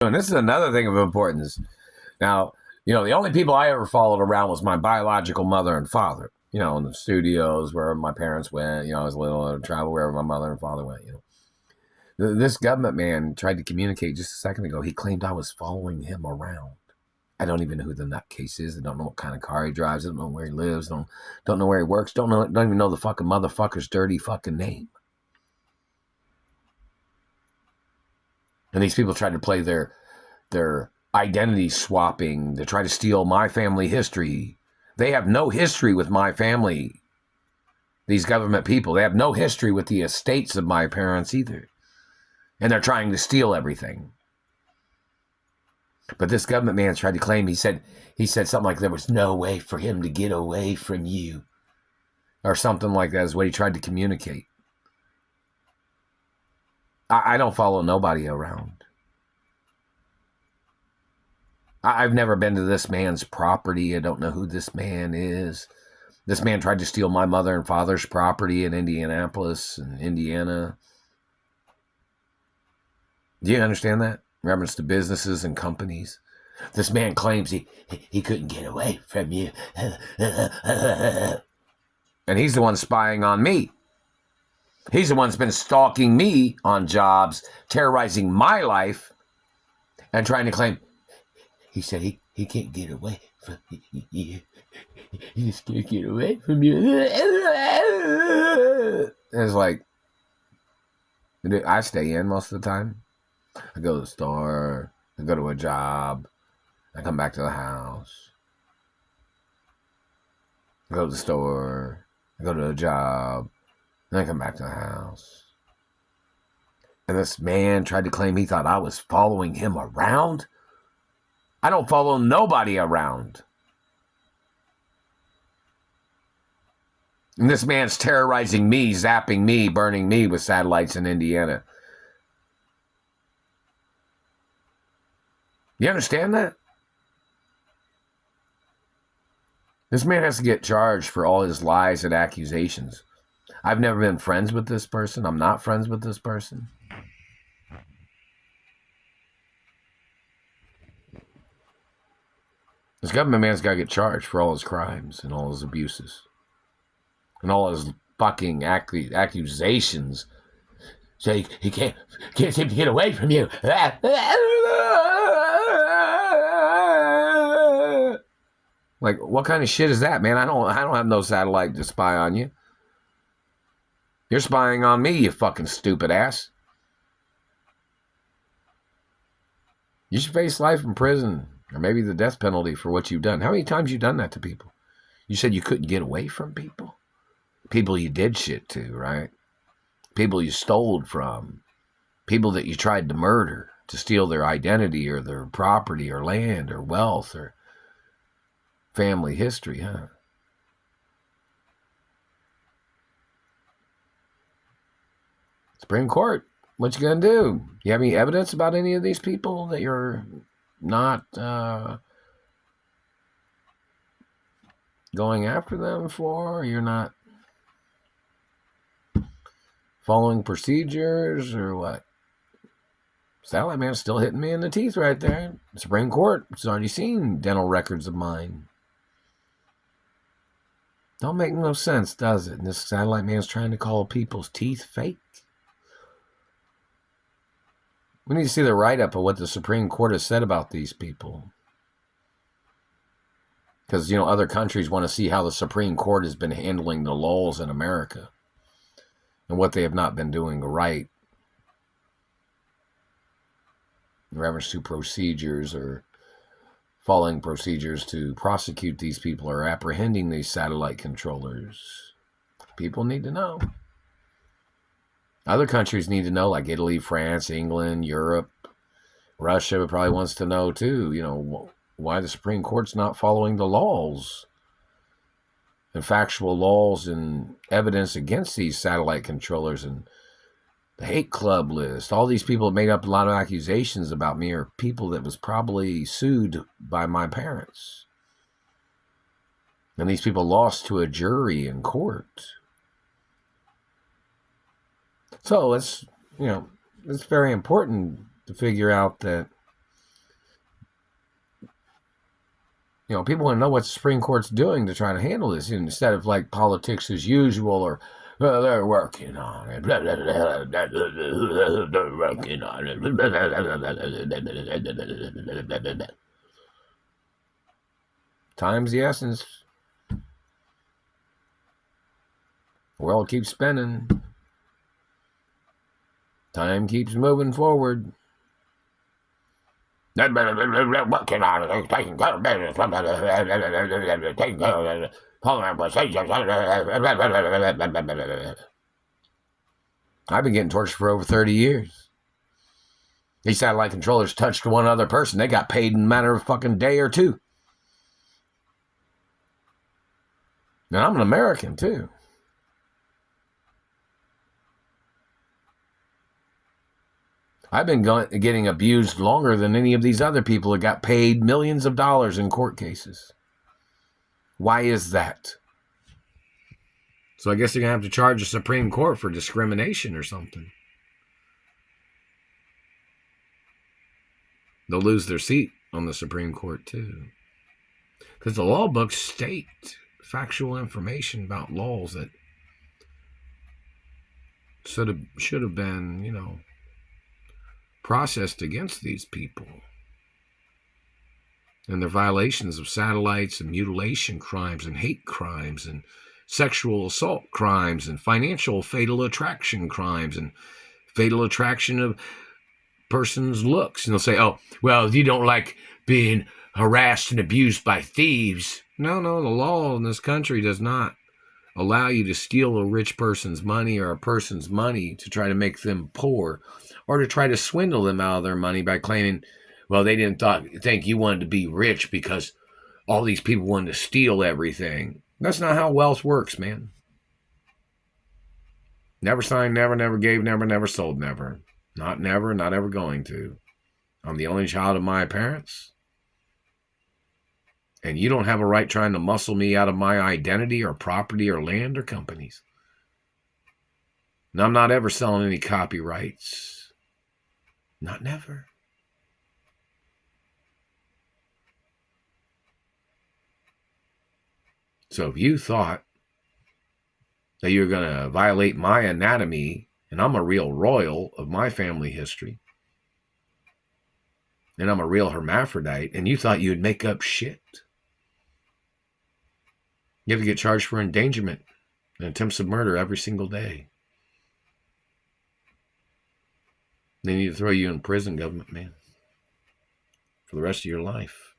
And this is another thing of importance. Now, the only people I ever followed around was my biological mother and father. In the studios where my parents went. I was little, I would travel wherever my mother and father went. This government man tried to communicate just a second ago. He claimed I was following him around. I don't even know who the nutcase is. I don't know what kind of car he drives. I don't know where he lives. Don't know where he works. Don't even know the fucking motherfucker's dirty fucking name. And these people tried to play their identity swapping. They try to steal my family history. They have no history with my family. These government people, they have no history with the estates of my parents either. And they're trying to steal everything. But this government man tried to claim, he said something like there was no way for him to get away from you. Or something like that is what he tried to communicate. I don't follow nobody around. I've never been to this man's property. I don't know who this man is. This man tried to steal my mother and father's property in Indianapolis and Indiana. Do you understand that? In reference to businesses and companies. This man claims he couldn't get away from you. And he's the one spying on me. He's the one that's been stalking me on jobs, terrorizing my life, and trying to claim, he said he can't get away from you. He just can't get away from you. And it's like, I stay in most of the time. I go to the store, I go to a job, I come back to the house. I go to the store, I go to a job, then I come back to the house. And this man tried to claim he thought I was following him around. I don't follow nobody around. And this man's terrorizing me, zapping me, burning me with satellites in Indiana. You understand that? This man has to get charged for all his lies and accusations. I've never been friends with this person. I'm not friends with this person. This government man's got to get charged for all his crimes and all his abuses. And all his fucking accusations. So he can't seem to get away from you. Like, what kind of shit is that, man? I don't have no satellite to spy on you. You're spying on me, you fucking stupid ass. You should face life in prison, or maybe the death penalty for what you've done. How many times have you done that to people? You said you couldn't get away from people? People you did shit to, right? People you stole from. People that you tried to murder to steal their identity or their property or land or wealth or family history, huh? Supreme Court, what you gonna do? You have any evidence about any of these people that you're not going after them for? You're not following procedures or what? Satellite man's still hitting me in the teeth right there. The Supreme Court has already seen dental records of mine. Don't make no sense, does it? And this satellite man's trying to call people's teeth fake. We need to see the write-up of what the Supreme Court has said about these people. Because, other countries want to see how the Supreme Court has been handling the laws in America and what they have not been doing right in reference to procedures or following procedures to prosecute these people or apprehending these satellite controllers. People need to know. Other countries need to know, like Italy, France, England, Europe. Russia probably wants to know, too, why the Supreme Court's not following the laws and factual laws and evidence against these satellite controllers and the hate club list. All these people have made up a lot of accusations about me are people that was probably sued by my parents. And these people lost to a jury in court. So it's very important to figure out that You know, people want to know what the Supreme Court's doing to try to handle this instead of like politics as usual or well, they're working on it. They're working on it. Time's the essence. The world keeps spinning. Time keeps moving forward. They're working on it. Taking care of business. Taking care of it. Following procedures. I've been getting tortured for over 30 years. These satellite controllers touched one other person. They got paid in a matter of a fucking day or two. And I'm an American, too. I've been getting abused longer than any of these other people that got paid millions of dollars in court cases. Why is that? So I guess they're going to have to charge the Supreme Court for discrimination or something. They'll lose their seat on the Supreme Court, too. Because the law books state factual information about laws that should have been, you know, processed against these people. And their violations of satellites and mutilation crimes and hate crimes and sexual assault crimes and financial fatal attraction crimes and fatal attraction of person's looks. And they'll say, oh, well, you don't like being harassed and abused by thieves. No, the law in this country does not allow you to steal a rich person's money or a person's money to try to make them poor or to try to swindle them out of their money by claiming, well, they didn't think you wanted to be rich because all these people wanted to steal everything. That's not how wealth works, man. Never signed, never gave, never sold, never. Not never, not ever going to. I'm the only child of my parents. And you don't have a right trying to muscle me out of my identity or property or land or companies. And I'm not ever selling any copyrights. Not never. So if you thought that you're going to violate my anatomy, and I'm a real royal of my family history, and I'm a real hermaphrodite, and you thought you'd make up shit, you have to get charged for endangerment and attempts of murder every single day. They need to throw you in prison, government man, for the rest of your life.